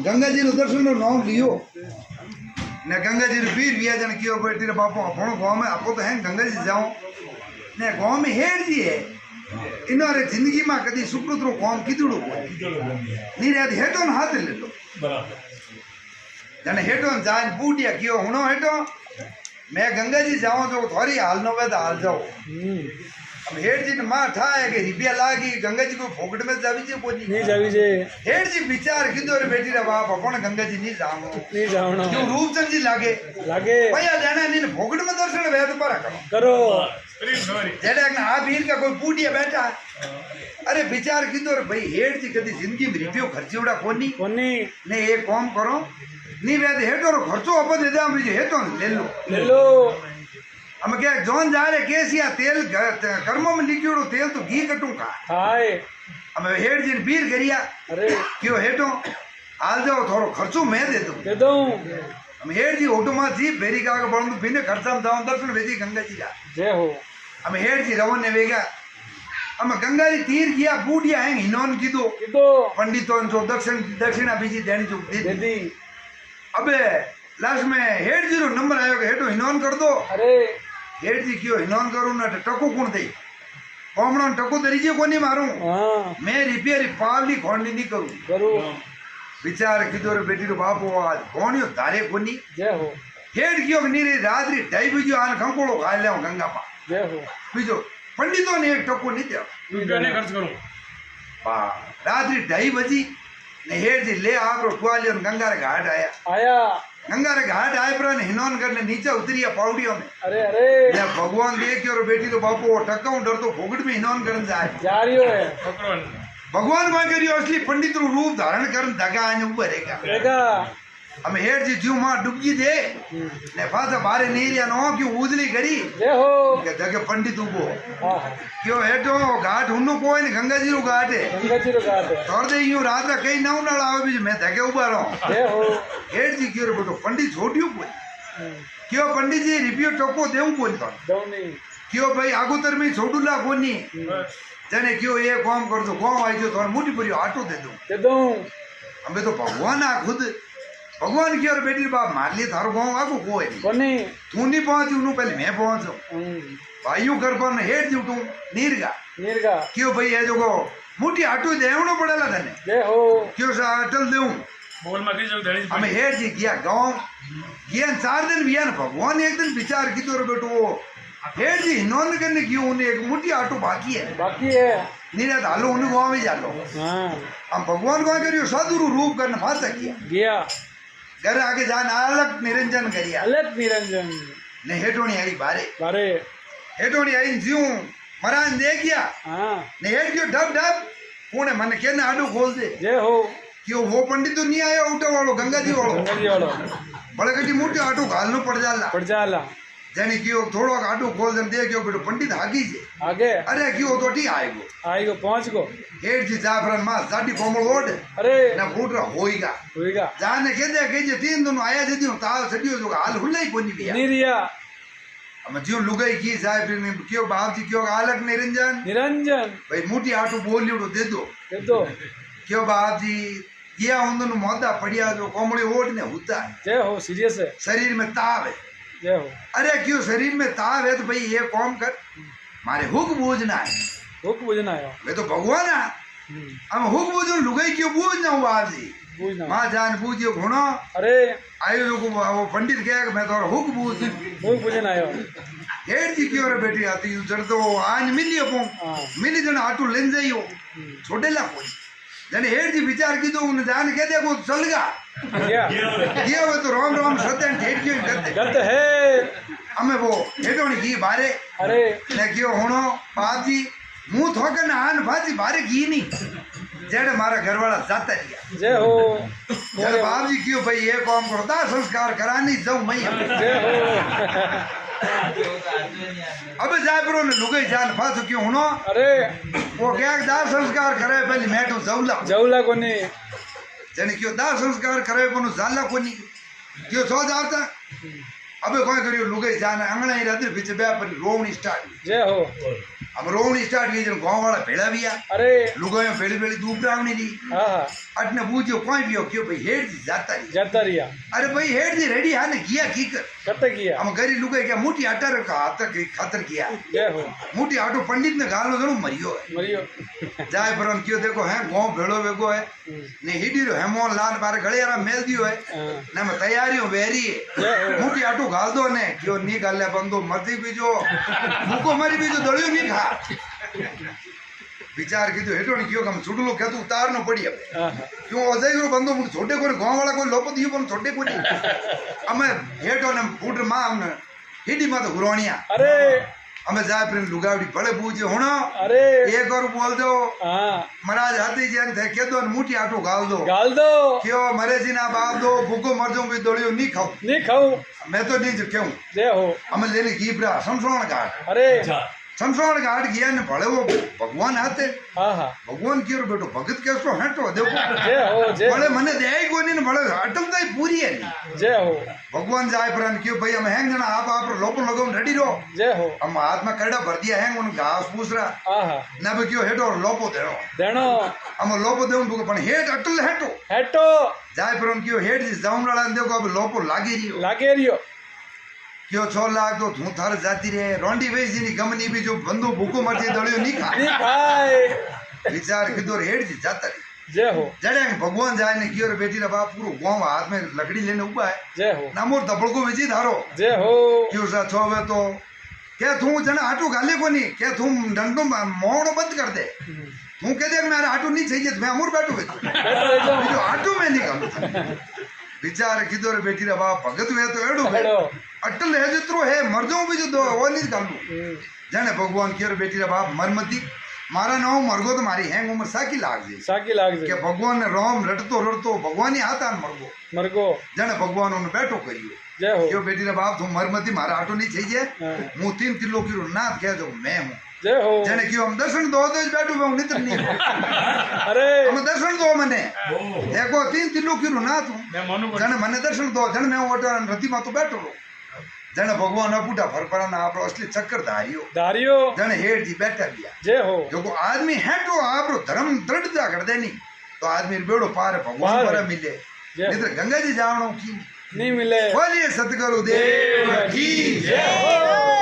गंगा जी दर्शन नाम लियो ने गंगा जी पीर बिया जन कियो बेटी रे बापू अपनो गांव में आपो तो है गंगा जी जाओ ने गांव में हेड जी है इनोरे जिंदगी में कदी सुकृत रो काम किदुड़ो नी रे हेटो न हाथ ले लो बराबर जने हेटो जान बूटिया कियो हुनो हेटो मैं गंगा जी जाऊं तो थोड़ी हाल नो वे हाल जाओ अब हेड जी ने मां ठा है कि रिपिया लागी गंगा जी को फोकट में जावी जे कोनी नहीं जावी जे हेड जी विचार किदो रे बेटी रे बाप अपन गंगा जी नहीं जावनो क्यों रूपचंद जी लागे भैया जाना नहीं फोकट में दर्शन वेद पर करो जेड़े आ भीड़ का कोई बूटिया बैठा अरे विचार किदो रे भाई हेड जी कदी जिंदगी में रिपियो खर्चोड़ा कोनी ने एक काम करो नी वेद हेटो रो खर्चो अपन दे दे हम हेटो ले लो हम क्या जोन जा रहे केसिया तेल कर्मों में लिखियोड़ो तेल तो घी कटू का हाय हम हेड जी बीर करिया अरे क्यों हेटो हाल जाओ थोड़ो खर्चो मैं दे दूं हम हेड जी ऑटो में जी बेरी का बंद बिना खर्चा में जाऊं दर्शन भेजी गंगा जी का जय हो हम हेड जी रवन ने वेगा हम गंगा जी तीर किया बूटिया है हिनोन कीदो पंडितों जो दक्षिणा बीजी देनी जो दे दी अबे लास्ट में हेड जी रो नंबर आयो के हेटो हिनोन कर दो अरे हेड जी क्यों हिनोन करू ना टको कौन दे कोमणो टको दरीजे कोनी मारू मैं रिपेयर पावली खोंडी नहीं करू विचार किदो रे बेटी रो बापो आज कोनियो धारे कोनी जय हो हेड क्यों नी रे रात्रि ढाई बजे आन खंकोड़ो खा ले गंगा पा जय हो बीजो पंडितों ने एक टको नहीं दे रुपया ने खर्च करूं बा रात्रि 2:30 बजे ने हेड जी ले आप रो टुआलियो गंगा रे घाट आया गंगा रे घाट आए पर हिनोन करने नीचे उतरिया पाउडियों में अरे या भगवान देखियो रे बेटी तो बापू टक्का डर तो फोगट में हिनोन करन जा रियो है भगवान मा करियो असली पंडित रो रूप धारण करन दगा आने ऊपर रहेगा हम हेड जी जीव मां डुबकी दे ने फासा बारे नहीं रिया नो क्यों उजली करी जय हो के जगे पंडित उबो क्यों हेटो घाट हुनु कोई ने गंगा जी रो घाट है तोड़ दे यूं रात का कई नाउ नाल आवे बीज मैं धके उबा रहो जय हो हेड जी क्यों रे बेटो पंडित छोटियो कोई क्यों पंडित जी रिपियो टोको देऊ कोई तो दो नहीं क्यों भाई आगोतर में छोडुला कोनी जने क्यों ये काम कर दो काम आई जो तो मोटी पूरी ऑटो दे दो हमें तो भगवान आ खुद भगवान की और बेटी बाप मार लिए थारो गांव आगो कोई नहीं तू नहीं पहुंची उनु पहले मैं पहुंचो भाइयों घर पर हेड जुटू नीरगा क्यों भाई है जो को मोटी ऑटो देवनो पड़ेला तने जय हो क्यों सा अटल देऊ बोल में के जो धड़ी हमें हेड जी किया गांव ये 4 दिन बिया न भगवान एक दिन विचार की तो बेटो हेड जी हिनोन करने क्यों उन्हें एक मोटी ऑटो बाकी है नीरा डालो उन गांव में जा लो हम भगवान को करियो साधु रूप करने फासा किया घर आगे जान अलग निरंजन करिया ने हेटोनी आई बारे हेटोनी आई जीव मरान दे गया ने हेट क्यों डब कोने मन के ने आडू खोल दे जय हो क्यों वो पंडित तो नहीं आया उठो वालो गंगा जी वालो बड़े गटी मोटी आटो घालनो पड़ जाला जानी क्यों थोड़ो आटो खोल दे क्यों बेटो पंडित आगे अरे क्यों तो टी आएगो पहुंच गो हेड जी जाफरन मां साडी कोमल ओड अरे ना फूट होईगा जाने के जे 3 दिन आया जे दियो ताल सडियो जो हाल हुल्लाई कोनी बिया नहीं रिया हम जियो लुगाई की जाए फिर क्यों बाप जी क्यों अलग निरंजन भाई मोटी आटो बोलियो दे दो क्यों बाप जी गया उन मोदा पड़िया जो कोमड़ी ओड ने होता है जय हो सीरियस है शरीर में ताव है जय हो अरे क्यों शरीर में ताव है तो भाई ये काम कर मारे हुक बूझना है मैं तो भगवान हम हुक बूझो लुगाई क्यों बूझना हुआ आप जी माँ जान बूझियो घुनो अरे आयो जो वो पंडित कहे मैं तो हुक बूझना आयो हेड जी क्यों रे बेटी आती जड़ तो आज मिलियो मिली जन आटू लेन जाइयो छोड़ेला कोई जने हेड जी विचार की तो उन जान के देखो चलगा ये वो तो राम सत्यन हेड क्यों करते है हमें वो हेडोनी की बारे अरे ने क्यों होनो बाप जी मुंह थोकर ना आन बाजी बारे की नहीं जेड़े मारा घर वाला जाता लिया जय हो जय बाप जी क्यों भाई ये काम करो दाह संस्कार करानी जाऊं मैं जय हो अबे जायपुरों ने लुगाई जान फासो क्यों होनो अरे वो क्या दाह संस्कार करे पहले मैटो जाऊला कोनी जने क्यों दाह संस्कार करे कोनो जाला कोनी क्यों सो जाता अबे कोई करियो लुगाई जान अंगणा ही रात पीछे बे पर रोवनी स्टार्ट जय हो अब रोवनी स्टार्ट की जन गांव वाला भेड़ा भी आ अरे लुगायो भेड़ी भेड़ी दूब रावनी दी हाँ हाँ अटने पूछो कोई भी हो क्यों भाई हेड जी जाता रही जाता रिया अरे भाई हेड जी रेडी है ने किया की कर कत किया हम गरी लुगाई क्या मोटी आटा रखा हाथ तक खातर किया जय हो मोटी आटो पंडित ने गालो जरूर मरियो है मरियो जाए परन क्यों देखो है गांव भेड़ो वेगो है ने हिडी रो हेमोन लाल बारे गळेरा मेल दियो है ने में तैयारियों वेरी है मोटी आटो गाल दो ने क्यों नी गाले बंदो मरती भी जो भूको मरी भी जो दलियो नहीं खा विचार कीधु हेठो ने क्यों कम छुडलो के तू उतारनो पड़ी अब क्यों अजय रो बंदो मुझे छोटे को गांव वाला कोई लोप दियो पण छोटे को અમે हेठो ने फूट मा हमने हिडी मा तो गुरोनिया अरे અમે જાય પ્રેમ લુગાવડી ભલે પૂછ્યો હોણો अरे એક વાર બોલ દો हाँ મહારાજ હાથી જેન થે કે દો ને મુઠી આટો ગાલ દો गाल दो क्यों मरे जी ना बाप दो भूखो मर जाऊं भी दौड़ियो नहीं खाऊं नहीं खाऊं मैं तो नहीं क्यों जय हो અમે લેને ગીબરા સંસોણ ઘાટ अरे संसोण घाट गया ने भले वो भगवान हाथे हाँ हाँ भगवान क्यों बेटो भगत कैसो हेटो देखो जय हो जय भले मने दे कोई नहीं भले अटलता ही पूरी है नहीं जय हो भगवान जाए प्राण क्यों भाई हम हैंग जना आप लोपो लगाओ रेडी रहो जय हो हम हाथ में कड़ा भर दिया हैंग उन घास पूछ रहा हाँ हाँ ना भाई क्यों हेटो लोपो देनो देनो हम लोपो देऊं तो पण हेट अटल हेटो हेटो जाए प्राण क्यों हेट जी जाऊं वाला देखो अब लोपो लागी रियो लागे रियो क्यों 6 लाख तो तू थार जाती रे रोंडी वेजी नी गमनी भी जो बंदो भूखो मरजे दड़ियो नहीं खा नहीं खाए विचार किधर हेड जी जाता रे जय हो जड़े भगवान जाए ने कियो रे बेटी रा बाप पूरो गांव हाथ में लकड़ी लेने उबा है जय हो नामोर दबड़को विजी धारो जय हो क्यों सा छोवे तो क्या तू जना आटो गाले को नहीं क्या तू डंडो मोड़ो बंद कर दे तू कह दे मेरा आटो नहीं चाहिए तो मैं अमूर बैठो जो आटो में नहीं गालू विचार किधर बेटी रा बाप भगत वे तो एडो हेडो अटल है जितरो है मर जाऊं भी जो दो वो नहीं गालू जाने भगवान कियो बेटी रा बाप मरमती मारा नाव मरगो तो मारी हैंग उम्र साकी लाग जी साकी लाग के जे भगवान ने रोम रटतो रटतो भगवान ही हाथ आन मरगो मरगो जाने भगवान उन्हें बैठो करियो जय हो क्यों बेटी रा बाप तू मरमती मारा आटो नहीं चाहिए मु 3 किलो की नाथ कह जो मैं हूं जय हो जाने क्यों हम दर्शन दो तो बैठो मैं नित्र नहीं अरे हम दर्शन दो मने देखो 3 किलो की नाथ हूं जाने मने दर्शन दो जाने मैं ओटा रति में तो बैठो रो जाने भगवान अपूटा फरफराना आपरो असली चक्कर धारियो जाने हेड जी बैठा दिया जय हो जो को आदमी है तो आपरो धर्म दृढ़ता कर देनी तो आदमी बेड़ो पार भगवान पर मिले नहीं तो गंगा जी जावणो की नहीं मिले बोलिए सतगुरु देव की जय हो।